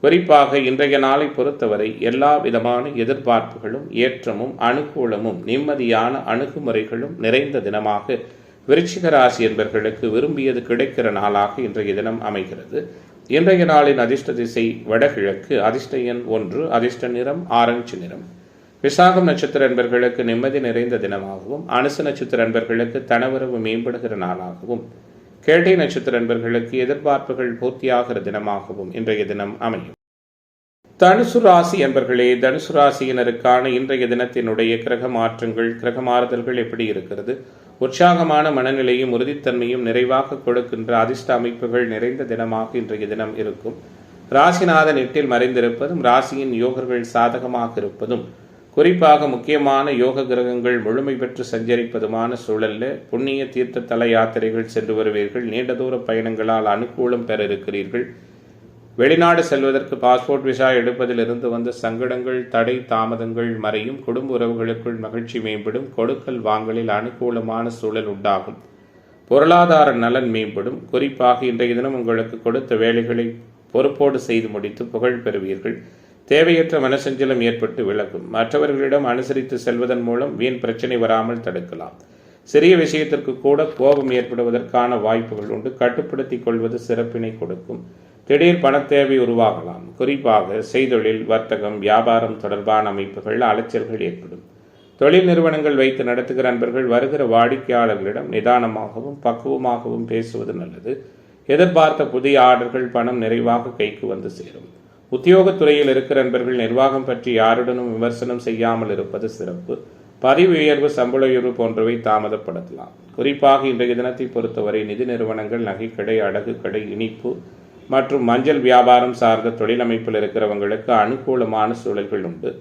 குறிப்பாக இன்றைய நாளை பொறுத்தவரை எல்லா விதமான எதிர்பார்ப்புகளும் ஏற்றமும் அனுகூலமும் நிம்மதியான அணுகுமுறைகளும் நிறைந்த தினமாக விருச்சிக ராசி என்பவர்களுக்கு விரும்பியது கிடைக்கிற நாளாக இன்றைய தினம் அமைகிறது. இன்றைய நாளின் அதிர்ஷ்ட திசை வடகிழக்கு. அதிர்ஷ்ட எண் 1. அதிர்ஷ்ட நிறம் ஆரஞ்சு நிறம். விசாகம் நட்சத்திர என்பவர்களுக்கு நிம்மதி நிறைந்த தினமாகவும், அனுச நட்சத்திர என்பவர்களுக்கு தனவரவு மேம்படுகிற நாளாகவும், கேட்டை நட்சத்திர என்பவர்களுக்கு எதிர்பார்ப்புகள் பூர்த்தியாகிற தினமாகவும் இன்றைய தினம் அமையும். தனுசு ராசி என்பர்களே, தனுசு ராசியினருக்கான இன்றைய தினத்தினுடைய கிரக மாற்றங்கள் கிரக மாறுதல்கள் எப்படி இருக்கிறது? உற்சாகமான மனநிலையும் உறுதித்தன்மையும் நிறைவாக கொடுக்கின்ற அதிர்ஷ்ட அமைப்புகள் நிறைந்த தினமாக இன்றைய தினம் இருக்கும். ராசிநாதன் 8 மறைந்திருப்பதும் ராசியின் யோகர்கள் சாதகமாக இருப்பதும், குறிப்பாக முக்கியமான யோக கிரகங்கள் முழுமை பெற்று சஞ்சரிப்பதுமான சூழல்ல புண்ணிய தீர்த்த தல யாத்திரைகள் சென்று வருவீர்கள். நீண்ட தூர பயணங்களால் அனுகூலம் பெற இருக்கிறீர்கள். வெளிநாடு செல்வதற்கு பாஸ்போர்ட் விசா எடுப்பதில் இருந்து வந்த சங்கடங்கள் தடை தாமதங்கள் மறையும். குடும்ப உறவுகளுக்குள் மகிழ்ச்சி மேம்படும். கொடுக்கல் வாங்கலில் அனுகூலமான சூழல் உண்டாகும். பொருளாதார நலன் மேம்படும். குறிப்பாக இன்றைய தினம் உங்களுக்கு கொடுத்த வேலைகளை பொறுப்போடு செய்து முடித்து புகழ் பெறுவீர்கள். தேவையற்ற மனசஞ்சலம் ஏற்பட்டு விலகும். மற்றவர்களிடம் அனுசரித்து செல்வதன் மூலம் வீண் பிரச்சனை வராமல் தடுக்கலாம். சிறிய விஷயத்திற்கு கூட கோபம் ஏற்படுவதற்கான வாய்ப்புகள் உண்டு. கட்டுப்படுத்திக் கொள்வது சிறப்பினை கொடுக்கும். திடீர் பணத்தேவை உருவாகலாம். குறிப்பாக செய்தொழில் வர்த்தகம் வியாபாரம் தொடர்பான அமைப்புகள் அலைச்சல்கள் ஏற்படும். தொழில் நிறுவனங்கள் வைத்து நடத்துகிற நண்பர்கள் வருகிற வாடிக்கையாளர்களிடம் நிதானமாகவும் பக்குவமாகவும் பேசுவது நல்லது. எதிர்பார்த்த புதிய ஆர்டர்கள் பணம் நிறைவாக கைக்கு வந்து சேரும். உத்தியோகத்துறையில் இருக்கிற நண்பர்கள் நிர்வாகம் பற்றி யாருடனும் விமர்சனம் செய்யாமல் இருப்பது சிறப்பு. பதவி உயர்வு சம்பள உயர்வு போன்றவை தாமதப்படுத்தலாம். குறிப்பாக இன்றைய தினத்தை பொறுத்தவரை நிதி நிறுவனங்கள் நகைக்கடை அடகு கடை இனிப்பு மற்றும் மஞ்சள் வியாபாரம் சார்ந்த தொழில் அமைப்பில் இருக்கிறவங்களுக்கு அனுகூலமான சூழல்கள் உண்டு.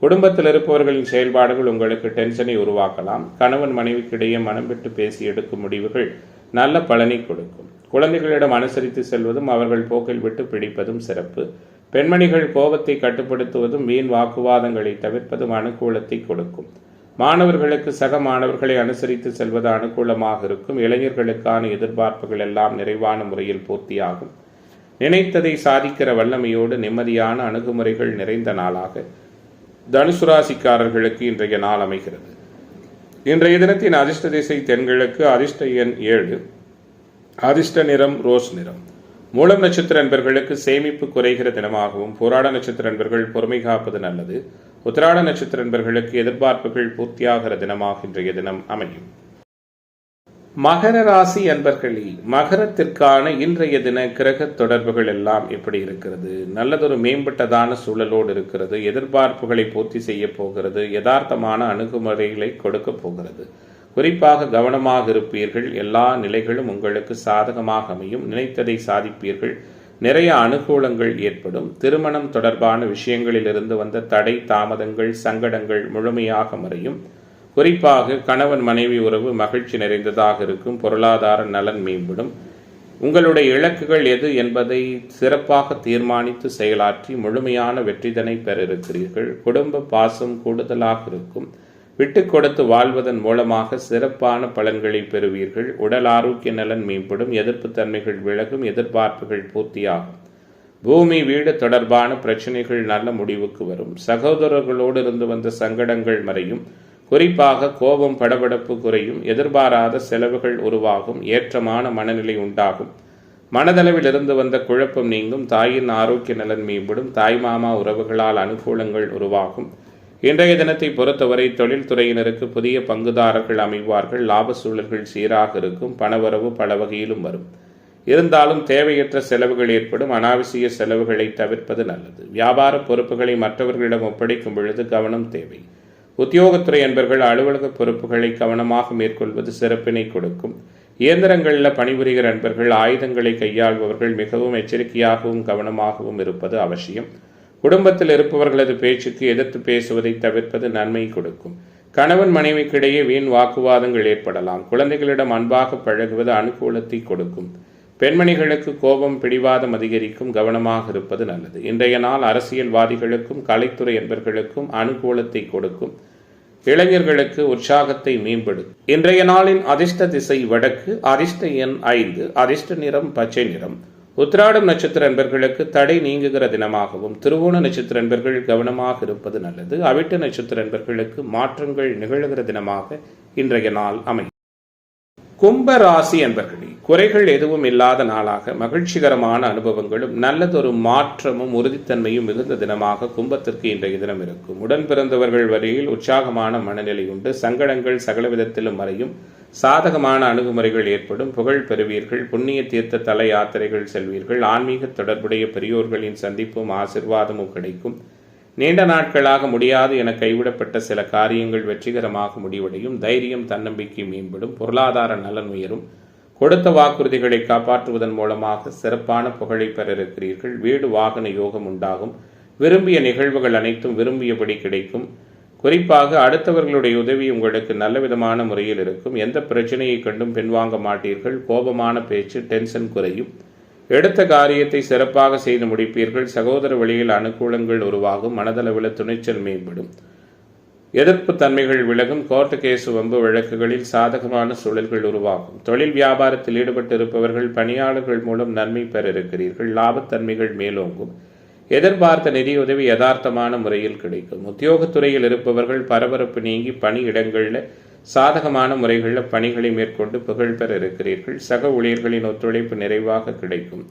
குடும்பத்தில் இருப்பவர்களின் செயல்பாடுகள் உங்களுக்கு டென்ஷனை உருவாக்கலாம். கணவன் மனைவிக்கிடையே மனம் விட்டு பேசி எடுக்கும் முடிவுகள் நல்ல பலனை கொடுக்கும். குழந்தைகளிடம் அனுசரித்து செல்வதும் அவர்கள் போக்கில் விட்டு பிடிப்பதும் சிறப்பு. பெண்மணிகள் கோபத்தை கட்டுப்படுத்துவதும் வீண் வாக்குவாதங்களை தவிர்ப்பதும் அனுகூலத்தை கொடுக்கும். மாணவர்களுக்கு சக மாணவர்களை அனுசரித்து செல்வது அனுகூலமாக இருக்கும். இளைஞர்களுக்கான எதிர்பார்ப்புகள் எல்லாம் நிறைவான முறையில் பூர்த்தியாகும். நினைத்ததை சாதிக்கிற வல்லமையோடு நிம்மதியான அணுகுமுறைகள் நிறைந்த நாளாக தனுசு ராசிக்காரர்களுக்கு இன்றைய நாள் அமைகிறது. இன்றைய தினத்தின் அதிர்ஷ்ட திசை தென்கிழக்கு. அதிர்ஷ்ட எண் 7. அதிர்ஷ்ட நிறம் ரோஸ் நிறம். மூலம் நட்சத்திர நண்பர்களுக்கு சேமிப்பு குறைகிற தினமாகவும், போராட நட்சத்திர நண்பர்கள் பொறுமை காப்பது நல்லது. உத்திராட நட்சத்திர நண்பர்களுக்கு எதிர்பார்ப்புகள் பூர்த்தியாகிற தினமாக இன்றைய தினம் அமையும். மகர ராசி அன்பர்களே, மகரத்திற்கான இன்றைய தின கிரக தொடர்புகள் எல்லாம் எப்படி இருக்கிறது? நல்லதொரு மேம்பட்டதான சூழலோடு இருக்கிறது. எதிர்பார்ப்புகளை பூர்த்தி செய்ய போகிறது. யதார்த்தமான அணுகுமுறைகளை கொடுக்க போகிறது. குறிப்பாக கவனமாக இருப்பீர்கள். எல்லா நிலைகளும் உங்களுக்கு சாதகமாக அமையும். நினைத்ததை சாதிப்பீர்கள். நிறைய அனுகூலங்கள் ஏற்படும். திருமணம் தொடர்பான விஷயங்களில் இருந்து வந்த தடை தாமதங்கள் சங்கடங்கள் முழுமையாக மறையும். குறிப்பாக கணவன் மனைவி உறவு மகிழ்ச்சி நிறைந்ததாக இருக்கும். பொருளாதார நலன் மேம்படும். உங்களுடைய இலக்குகள் எது என்பதை சிறப்பாக தீர்மானித்து செயலாற்றி முழுமையான வெற்றிதனை பெற இருக்கிறீர்கள். குடும்ப பாசம் கூடுதலாக இருக்கும். விட்டு கொடுத்து வாழ்வதன் மூலமாக சிறப்பான பலன்களை பெறுவீர்கள். உடல் ஆரோக்கிய நலன் மேம்படும். எதிர்ப்பு தன்மைகள் விலகும். எதிர்பார்ப்புகள் பூர்த்தியாகும். பூமி வீடு தொடர்பான பிரச்சனைகள் நல்ல முடிவுக்கு வரும். சகோதரர்களோடு இருந்து வந்த சங்கடங்கள் மறையும். குறிப்பாக கோபம் படபடப்பு குறையும். எதிர்பாராத செலவுகள் உருவாகும். ஏற்றமான மனநிலை உண்டாகும். மனதளவில் இருந்து வந்த குழப்பம் நீங்கும். தாயின் ஆரோக்கிய நலன் மேம்படும். தாய் மாமா உறவுகளால் அனுகூலங்கள் உருவாகும். இன்றைய தினத்தை பொறுத்தவரை தொழில்துறையினருக்கு புதிய பங்குதாரர்கள் அமைவார்கள். லாப சூழல்கள் சீராக இருக்கும். பணவரவு பல வகையிலும் வரும். இருந்தாலும் தேவையற்ற செலவுகள் ஏற்படும். அனாவசிய செலவுகளை தவிர்ப்பது நல்லது. வியாபார பொறுப்புகளை மற்றவர்களிடம் ஒப்படைக்கும் பொழுது கவனம் தேவை. உத்தியோகத்துறை என்பர்கள் அலுவலக பொறுப்புகளை கவனமாக மேற்கொள்வது சிறப்பினை கொடுக்கும். இயந்திரங்களில் பணிபுரிகிற நண்பர்கள், ஆயுதங்களை கையாள்பவர்கள் மிகவும் எச்சரிக்கையாகவும் கவனமாகவும் இருப்பது அவசியம். குடும்பத்தில் இருப்பவர்களது பேச்சுக்கு எதிர்த்து பேசுவதை தவிர்ப்பது நன்மை கொடுக்கும். கணவன் மனைவிக்கிடையே வீண் வாக்குவாதங்கள் ஏற்படலாம். குழந்தைகளிடம் அன்பாக பழகுவது அனுகூலத்தை கொடுக்கும். பெண்மணிகளுக்கு கோபம் பிடிவாதம் அதிகரிக்கும். கவனமாக இருப்பது நல்லது. இன்றைய நாள் அரசியல்வாதிகளுக்கும் கலைத்துறை என்பர்களுக்கும் அனுகூலத்தை கொடுக்கும். இளைஞர்களுக்கு உற்சாகத்தை மேம்படுத்தும். இன்றைய நாளின் அதிர்ஷ்ட திசை வடக்கு. அதிர்ஷ்ட எண் 5. அதிர்ஷ்ட நிறம் பச்சை நிறம். உத்திராடம் நட்சத்திர அன்பர்களுக்கு தடை நீங்குகிற தினமாகவும், திருவோண நட்சத்திர அன்பர்கள் கவனமாக இருப்பது நல்லது. அவிட்ட நட்சத்திர அன்பர்களுக்கு மாற்றங்கள் நிகழ்கிற தினமாக இன்றைய நாள் அமையும். கும்ப ராசி அன்பர்களே, குறைகள் எதுவும் இல்லாத நாளாக மகிழ்ச்சிகரமான அனுபவங்களும் நல்லதொரு மாற்றமும் உறுதித்தன்மையும் மிகுந்த தினமாக கும்பத்திற்கு இன்றைய தினம் இருக்கும். உடன் பிறந்தவர்கள் வரையில் உற்சாகமான மனநிலை உண்டு. சங்கடங்கள் சகலவிதத்திலும் மறையும். சாதகமான அணுகுமுறைகள் ஏற்படும். புகழ் பெறுவீர்கள். புண்ணிய தீர்த்த தல யாத்திரைகள் செல்வீர்கள். ஆன்மீக தொடர்புடைய பெரியோர்களின் சந்திப்பும் ஆசிர்வாதமும் கிடைக்கும். நீண்ட நாட்களாக முடியாது என கைவிடப்பட்ட சில காரியங்கள் வெற்றிகரமாக முடிவடையும். தைரியம் தன்னம்பிக்கை மேம்படும். பொருளாதார நலன் உயரும். கொடுத்த வாக்குறுதிகளை காப்பாற்றுவதன் மூலமாக சிறப்பான புகழை பெற இருக்கிறீர்கள். வீடு வாகன யோகம் உண்டாகும். விரும்பிய நிகழ்வுகள் அனைத்தும் விரும்பியபடி கிடைக்கும். குறிப்பாக அடுத்தவர்களுடைய உதவி உங்களுக்கு நல்ல விதமான முறையில் இருக்கும். எந்த பிரச்சனையை கண்டும் பின்வாங்க மாட்டீர்கள். கோபமான பேச்சு, டென்ஷன் குறையும். எடுத்த காரியத்தை சிறப்பாக செய்து முடிப்பீர்கள். சகோதர வழியில் அனுகூலங்கள் உருவாகும். மனதளவில் துணிச்சல் மேம்படும். எதிர்ப்பு தன்மைகள் விலகும். கோர்ட்டு கேசு வம்பு வழக்குகளில் சாதகமான சூழல்கள் உருவாகும். தொழில் வியாபாரத்தில் ஈடுபட்டு இருப்பவர்கள் பணியாளர்கள் மூலம் நன்மை பெற இருக்கிறீர்கள். லாபத்தன்மைகள் மேலோங்கும். எதிர்பார்த்த நிதியுதவி யதார்த்தமான முறையில் கிடைக்கும். உத்தியோகத்துறையில் இருப்பவர்கள் பரபரப்பு நீங்கி பணியிடங்களில் சாதகமான முறைகளில் பணிகளை மேற்கொண்டு புகழ் பெற இருக்கிறீர்கள். சக ஊழியர்களின் ஒத்துழைப்பு நிறைவாக கிடைக்கும்.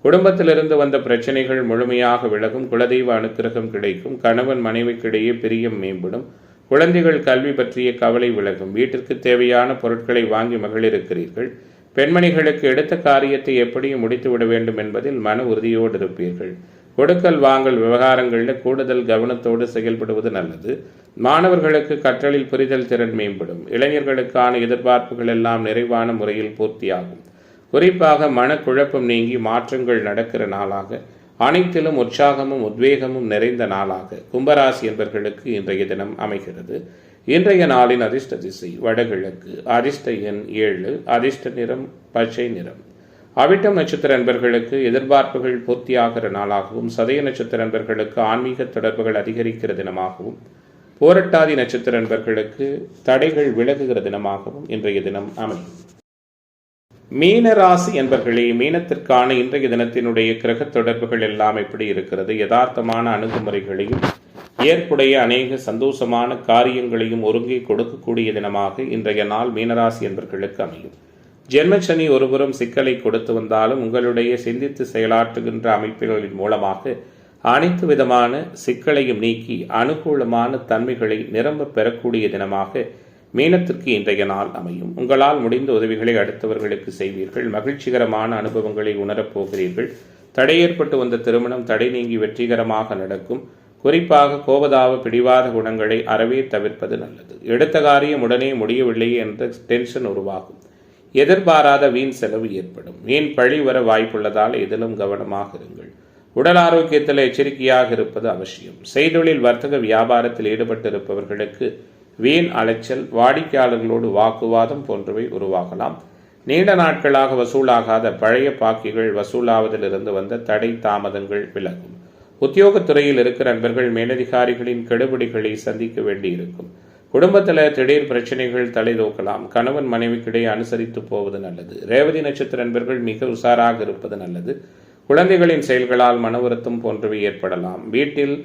குடும்பத்திலிருந்து வந்த பிரச்சனைகள் முழுமையாக விலகும். குலதெய்வ அனுக்கிரகம் கிடைக்கும். கணவன் மனைவிக்கிடையே பிரியம் மேம்படும். குழந்தைகள் கல்வி பற்றிய கவலை விலகும். வீட்டிற்கு தேவையான பொருட்களை வாங்கி மகிழ்ந்திருக்கிறீர்கள். பெண்மணிகளுக்கு எடுத்த காரியத்தை எப்படியும் முடித்துவிட வேண்டும் என்பதில் மன உறுதியோடு இருப்பீர்கள். கொடுக்கல் வாங்கல் விவகாரங்களில் கூடுதல் கவனத்தோடு செயல்படுவது நல்லது. மாணவர்களுக்கு கற்றலில் புரிதல் திறன் மேம்படும். இளைஞர்களுக்கான எதிர்பார்ப்புகள் எல்லாம் நிறைவான முறையில் பூர்த்தியாகும். குறிப்பாக மனக்குழப்பம் நீங்கி மாற்றங்கள் நடக்கிற நாளாக, அனைத்திலும் உற்சாகமும் உத்வேகமும் நிறைந்த நாளாக கும்பராசி என்பவர்களுக்கு இன்றைய தினம் அமைகிறது. இன்றைய நாளின் அதிர்ஷ்ட திசை வடகிழக்கு. அதிர்ஷ்ட எண் 7. அதிர்ஷ்ட நிறம் பச்சை நிறம். அவிட்டம் நட்சத்திர அன்பர்களுக்கு எதிர்பார்ப்புகள் பூர்த்தியாகிற நாளாகவும், சதய நட்சத்திர அன்பர்களுக்கு ஆன்மீக தொடர்புகள் அதிகரிக்கிற தினமாகவும், போரட்டாதி நட்சத்திர அன்பர்களுக்கு தடைகள் விலகுகிற தினமாகவும் இன்றைய தினம் அமையும். மீனராசி என்பர்களே, மீனத்திற்கான இன்றைய தினத்தினுடைய கிரக தொடர்புகள் எல்லாம் எப்படி இருக்கிறது? யதார்த்தமான அணுகுமுறைகளையும் ஏற்புடைய அநேக சந்தோஷமான காரியங்களையும் ஒருங்கே கொடுக்கக்கூடிய தினமாக இன்றைய நாள் மீனராசி என்பர்களுக்கு அமையும். ஜென்மசனி ஒருபுறம் சிக்கலை கொடுத்து வந்தாலும் உங்களுடைய சிந்தித்து செயலாற்றுகின்ற அமைப்புகளின் மூலமாக அனைத்து விதமான சிக்கலையும் நீக்கி அனுகூலமான தன்மைகளை நிரம்ப பெறக்கூடிய தினமாக மீனத்திற்கு இன்றைய நாள் அமையும். உங்களால் முடிந்த உதவிகளை அடுத்தவர்களுக்கு செய்வீர்கள். மகிழ்ச்சிகரமான அனுபவங்களை உணரப்போகிறீர்கள். தடை ஏற்பட்டு வந்த திருமணம் தடை நீங்கி வெற்றிகரமாக நடக்கும். குறிப்பாக கோபதாப பிடிவாத குணங்களை அறவே தவிர்ப்பது நல்லது. எடுத்த காரியம் உடனே முடியவில்லை என்ற டென்ஷன் உருவாகும். எதிர்பாராத வீண் செலவு ஏற்படும். வீண் பழி வர வாய்ப்புள்ளதால் இதிலும் கவனமாக இருங்கள். உடல் ஆரோக்கியத்தில் எச்சரிக்கையாக இருப்பது அவசியம். செய்தொழில் வர்த்தக வியாபாரத்தில் ஈடுபட்டு இருப்பவர்களுக்கு வீண் அலைச்சல், வாடிக்கையாளர்களோடு வாக்குவாதம் போன்றவை உருவாகலாம். நீண்ட நாட்களாக வசூலாகாத பழைய பாக்கிகள் வசூலாவதில் இருந்து வந்த தடை தாமதங்கள் விலகும். உத்தியோகத்துறையில் இருக்கிற நண்பர்கள் மேலதிகாரிகளின் கெடுபிடிகளை சந்திக்க வேண்டியிருக்கும். குடும்பத்தில் திடீர் பிரச்சனைகள் தலைதூக்கலாம். கணவன் மனைவிக்கிடையே அனுசரித்து போவது நல்லது. ரேவதி நட்சத்திர நண்பர்கள் மிக உஷாராக இருப்பது நல்லது. குழந்தைகளின் செயல்களால் மன வருத்தம் போன்றவை ஏற்படலாம். வீட்டில்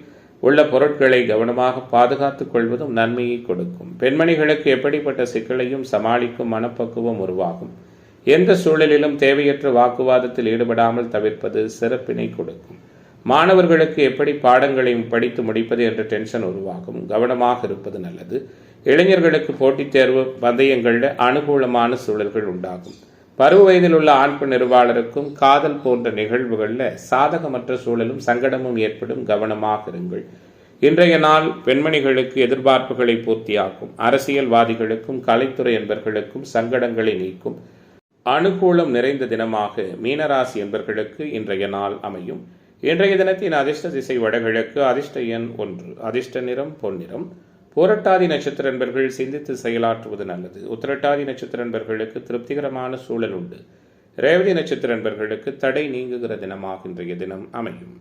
உள்ள பொருட்களை கவனமாக பாதுகாத்துக் கொள்வதும் நன்மையை கொடுக்கும். பெண்மணிகளுக்கு எப்படிப்பட்ட சிக்கலையும் சமாளிக்கும் மனப்பக்குவம் உருவாகும். எந்த சூழலிலும் தேவையற்ற வாக்குவாதத்தில் ஈடுபடாமல் தவிர்ப்பது சிறப்பினை கொடுக்கும். மாணவர்களுக்கு எப்படி பாடங்களையும் படித்து முடிப்பது என்ற டென்ஷன் உருவாகும். கவனமாக இருப்பது நல்லது. இளைஞர்களுக்கு போட்டித் தேர்வு பந்தயங்களில் அனுகூலமான சூழல்கள் உண்டாகும். பருவ வயதில் உள்ள ஆண் பெண் நெருவாளருக்கும் காதல் போன்ற நிகழ்வுகளில் சாதகமற்ற சூழலும் சங்கடமும் ஏற்படும். கவனமாக இருங்கள். இன்றைய நாள் பெண்மணிகளுக்கு எதிர்பார்ப்புகளை பூர்த்தியாக்கும். அரசியல்வாதிகளுக்கும் கலைத்துறை என்பவர்களுக்கும் சங்கடங்களை நீக்கும். அனுகூலம் நிறைந்த தினமாக மீனராசி என்பவர்களுக்கு இன்றைய நாள் அமையும். இன்றைய தினத்தின் அதிர்ஷ்ட திசை வடகிழக்கு. அதிர்ஷ்ட எண் 1. அதிர்ஷ்ட நிறம் பொன்னிறம். பூரட்டாதி நட்சத்திர நண்பர்கள் சிந்தித்து செயலாற்றுவது நல்லது. உத்திரட்டாதி நட்சத்திர நண்பர்களுக்கு திருப்திகரமான சூழல் உண்டு. ரேவதி நட்சத்திர நண்பர்களுக்கு தடை நீங்குகிற தினமாக இன்றைய தினம் அமையும்.